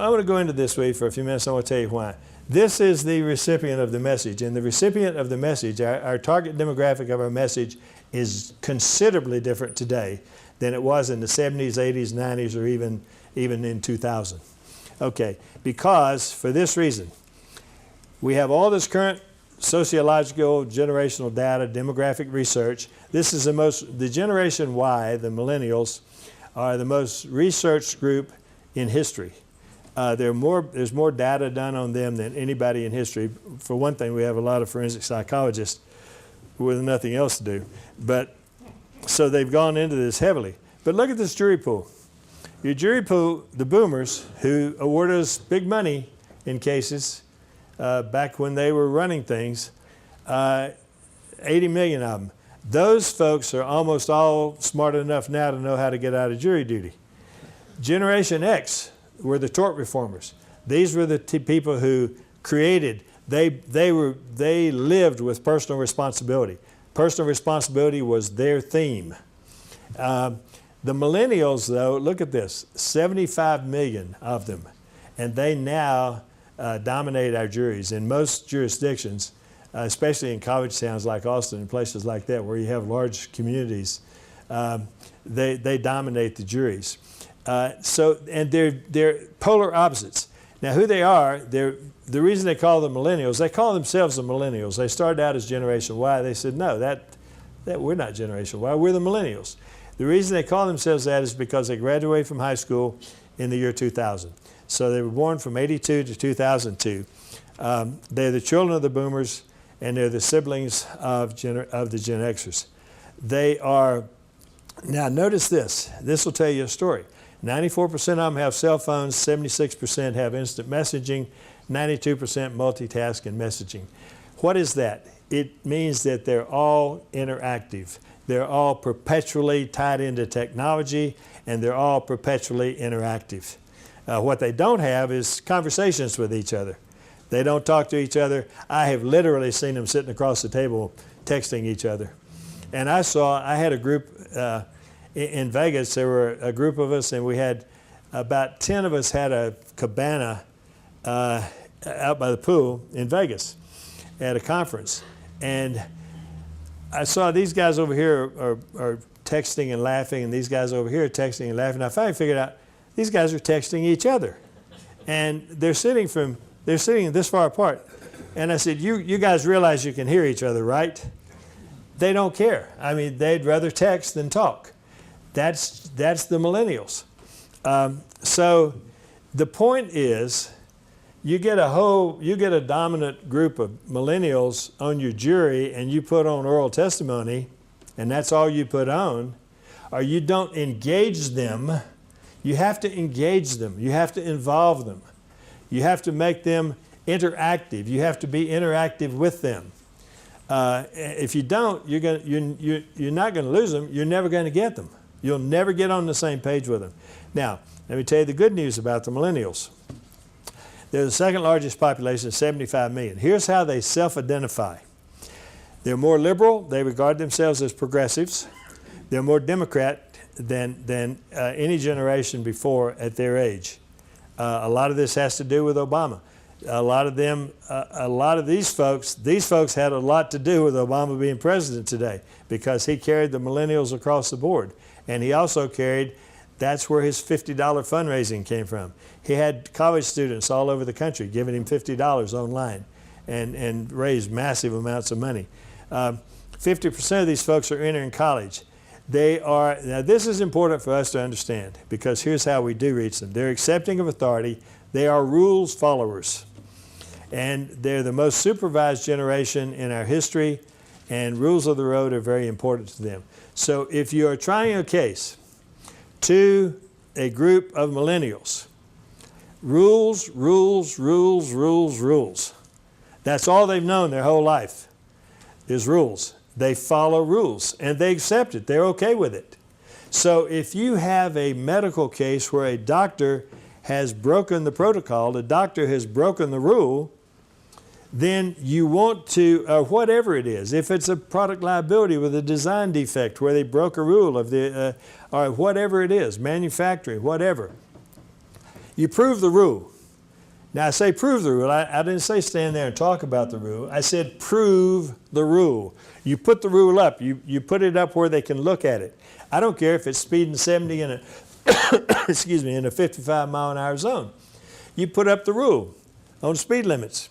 I want to go into this way for a few minutes. I want to tell you why. This is the recipient of the message, and the recipient of the message, our target demographic of our message, is considerably different today than it was in the 70s, 80s, 90s, or even in 2000. Okay, because for this reason, we have all this current sociological, generational data, demographic research. This is the Generation Y, the millennials, are the most researched group in history. There's more data done on them than anybody in history. For one thing, we have a lot of forensic psychologists with nothing else to do. But so they've gone into this heavily. But look at this jury pool. Your jury pool, the boomers who awarded us big money in cases back when they were running things, 80 million of them. Those folks are almost all smart enough now to know how to get out of jury duty. Generation X were the tort reformers. These were the people who created, they lived with personal responsibility. Personal responsibility was their theme. The millennials, though, look at this, 75 million of them, and they now dominate our juries. In most jurisdictions, especially in college towns like Austin and places like that where you have large communities, they dominate the juries. And they're polar opposites. Now, who they are, the reason they call them millennials, they call themselves the millennials. They started out as Generation Y. They said, no, that we're not Generation Y, we're the millennials. The reason they call themselves that is because they graduated from high school in the year 2000. So they were born from 82 to 2002. They're the children of the boomers, and they're the siblings of the Gen Xers. They are, now notice this. This will tell you a story. 94% of them have cell phones, 76% have instant messaging, 92% multitask in messaging. What is that? It means that they're all interactive. They're all perpetually tied into technology, and they're all perpetually interactive. What they don't have is conversations with each other. They don't talk to each other. I have literally seen them sitting across the table texting each other. And I had a group in Vegas. There were a group of us, and we had about 10 of us had a cabana out by the pool in Vegas at a conference. And I saw these guys over here are texting and laughing, and these guys over here are texting and laughing. I finally figured out these guys are texting each other. And they're sitting this far apart. And I said, you guys realize you can hear each other, right? They don't care. I mean, they'd rather text than talk. That's the millennials. So the point is, you get a dominant group of millennials on your jury, and you put on oral testimony, and that's all you put on, or you don't engage them. You have to engage them. You have to involve them. You have to make them interactive. You have to be interactive with them. If you don't, you're not going to lose them. You're never going to get them. You'll never get on the same page with them. Now, let me tell you the good news about the millennials. They're the second largest population, 75 million. Here's how they self-identify. They're more liberal. They regard themselves as progressives. They're more Democrat than any generation before at their age. A lot of this has to do with Obama. A lot of these folks had a lot to do with Obama being president today, because he carried the millennials across the board. And he also carried, that's where his $50 fundraising came from. He had college students all over the country giving him $50 online and raised massive amounts of money. 50% of these folks are entering college. Now this is important for us to understand, because here's how we do reach them. They're accepting of authority. They are rules followers. And they're the most supervised generation in our history, and rules of the road are very important to them. So if you are trying a case to a group of millennials, rules, rules, rules, rules, rules. That's all they've known their whole life is rules. They follow rules, and they accept it. They're okay with it. So if you have a medical case where a doctor has broken the protocol, the doctor has broken the rule, then you want to, whatever it is, if it's a product liability with a design defect where they broke a rule of the, or whatever it is, manufacturing, whatever, You prove the rule. Now, I say prove the rule. I didn't say stand there and talk about the rule. I said prove the rule. You put the rule up. You put it up where they can look at it. I don't care if it's speeding 70 in a, excuse me, in a 55 mile an hour zone. You put up the rule on speed limits,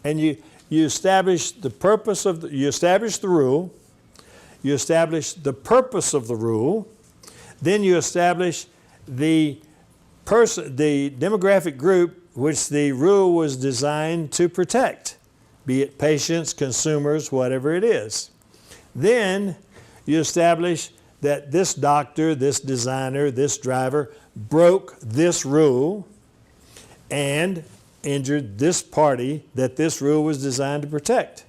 and you establish the purpose of you establish the rule. You establish the purpose of the rule. Then you establish the demographic group which the rule was designed to protect, be it patients, consumers, whatever it is. Then you establish that this doctor, this designer, this driver broke this rule and injured this party that this rule was designed to protect.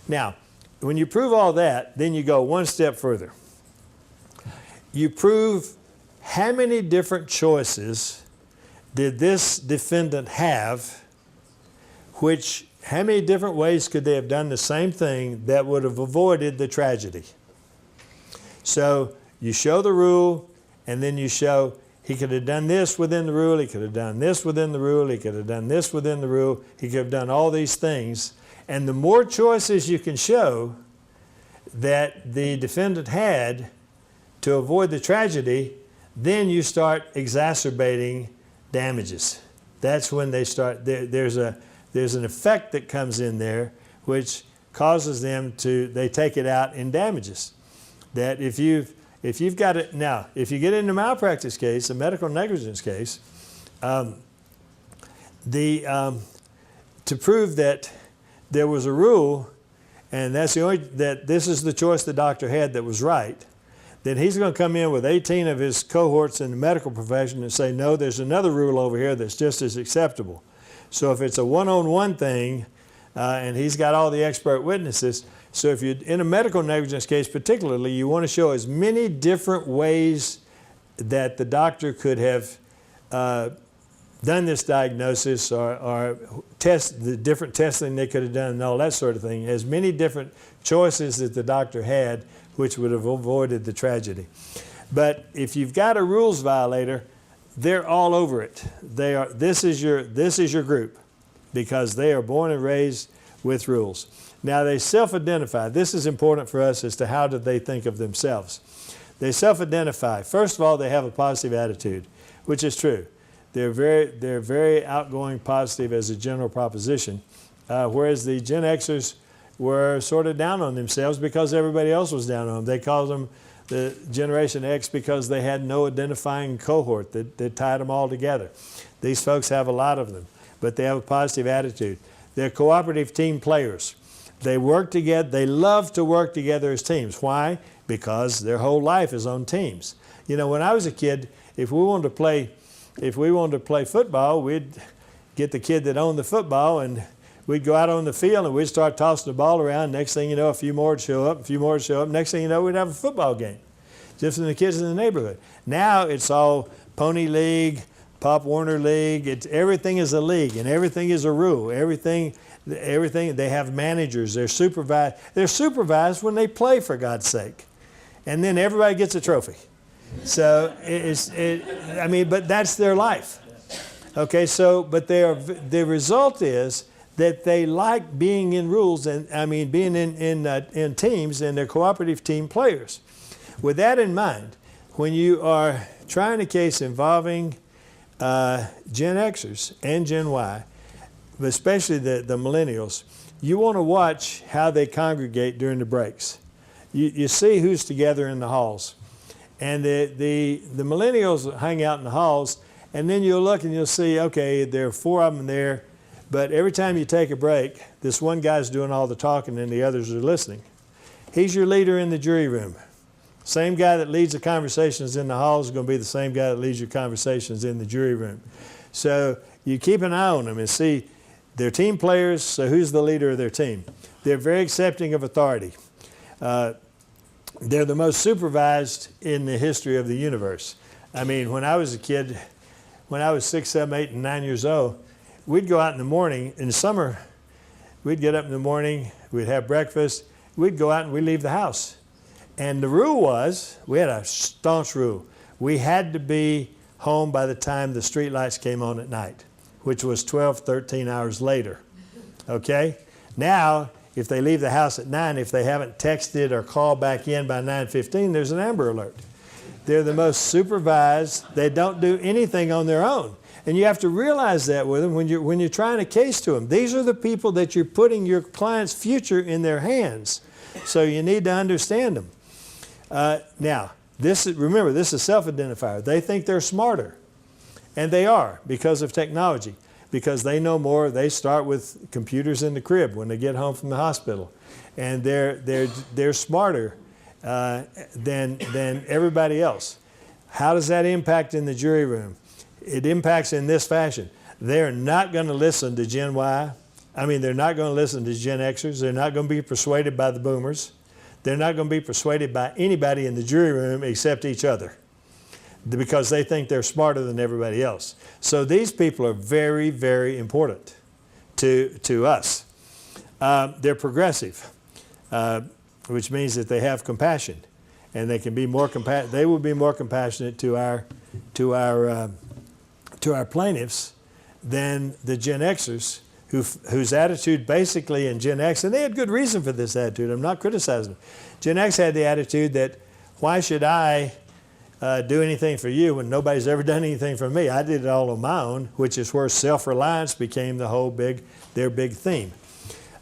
Now, when you prove all that, then you go one step further. You prove how many different choices did this defendant have, how many different ways could they have done the same thing that would have avoided the tragedy? So you show the rule, and then you show he could have done this within the rule, he could have done this within the rule, he could have done this within the rule, he could have done all these things. And the more choices you can show that the defendant had to avoid the tragedy, then you start exacerbating damages. That's when they start, there's an effect that comes in there which causes them to, they take it out in damages. That if you've got it, now, if you get into a malpractice case, a medical negligence case, to prove that there was a rule, and that's the only, that this is the choice the doctor had that was right, then he's going to come in with 18 of his cohorts in the medical profession and say, no, there's another rule over here that's just as acceptable. So if it's a one-on-one thing, and he's got all the expert witnesses, so if you're in a medical negligence case particularly, you want to show as many different ways that the doctor could have done this diagnosis or test the different testing they could have done and all that sort of thing, as many different choices that the doctor had which would have avoided the tragedy. But if you've got a rules violator, they're all over it. They are, this is your group, because they are born and raised with rules. Now they self-identify. This is important for us as to how do they think of themselves. They self-identify. First of all, they have a positive attitude, which is true. They're very outgoing, positive as a general proposition, whereas the Gen Xers were sort of down on themselves because everybody else was down on them. They called them the Generation X because they had no identifying cohort that tied them all together. These folks have a lot of them, but they have a positive attitude. They're cooperative team players. They work together. They love to work together as teams. Why? Because their whole life is on teams. You know, when I was a kid, if we wanted to play football, we'd get the kid that owned the football and we'd go out on the field and we'd start tossing the ball around. Next thing you know, a few more would show up, a few more would show up. Next thing you know, we'd have a football game, just from the kids in the neighborhood. Now it's all Pony League, Pop Warner League. Everything is a league and everything is a rule. Everything, they have managers. They're supervised. They're supervised when they play, for God's sake. And then everybody gets a trophy. So I mean, but that's their life. Okay, so, but the result is that they like being in rules, and I mean being in teams, and they're cooperative team players. With that in mind, when you are trying a case involving Gen Xers and Gen Y, but especially the millennials, you want to watch how they congregate during the breaks. You see who's together in the halls. And the millennials hang out in the halls, and then you'll look and you'll see, okay, there are 4 of them there, but every time you take a break, this one guy's doing all the talking and the others are listening. He's your leader in the jury room. Same guy that leads the conversations in the halls is going to be the same guy that leads your conversations in the jury room. So you keep an eye on them and see, they're team players, so who's the leader of their team? They're very accepting of authority. They're the most supervised in the history of the universe. I mean, when I was a kid, when I was 6, 7, 8, and 9 years old, we'd go out in the morning. In the summer, we'd get up in the morning, we'd have breakfast, we'd go out and we'd leave the house. And the rule was, we had a staunch rule. We had to be home by the time the street lights came on at night, which was 12, 13 hours later. Okay? Now, if they leave the house at 9, if they haven't texted or called back in by 9:15, there's an Amber Alert. They're the most supervised. They don't do anything on their own. And you have to realize that with them when you're trying a case to them. These are the people that you're putting your client's future in their hands. So you need to understand them. Now, remember, this is self-identifier. They think they're smarter. And they are because of technology. Because they know more. They start with computers in the crib when they get home from the hospital. And they're smarter than everybody else. How does that impact in the jury room? It impacts in this fashion. They're not going to listen to Gen Y. They're not going to listen to Gen Xers. They're not going to be persuaded by the boomers. They're not going to be persuaded by anybody in the jury room except each other, because they think they're smarter than everybody else. So these people are very, very important to us. They're progressive, which means that they have compassion, and they can be more they will be more compassionate to our plaintiffs than the Gen Xers, whose attitude basically in Gen X, and they had good reason for this attitude, I'm not criticizing them. Gen X had the attitude that, why should I do anything for you when nobody's ever done anything for me? I did it all on my own, which is where self-reliance became their big theme.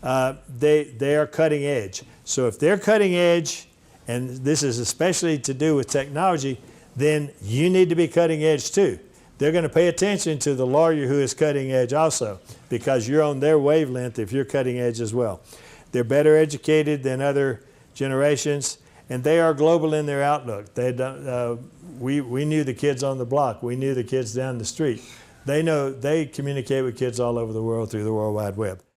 They are cutting edge. So if they're cutting edge, and this is especially to do with technology, then you need to be cutting edge too. They're going to pay attention to the lawyer who is cutting edge also, because you're on their wavelength if you're cutting edge as well. They're better educated than other generations, and they are global in their outlook. They don't, we knew the kids on the block. We knew the kids down the street. They communicate with kids all over the world through the World Wide Web.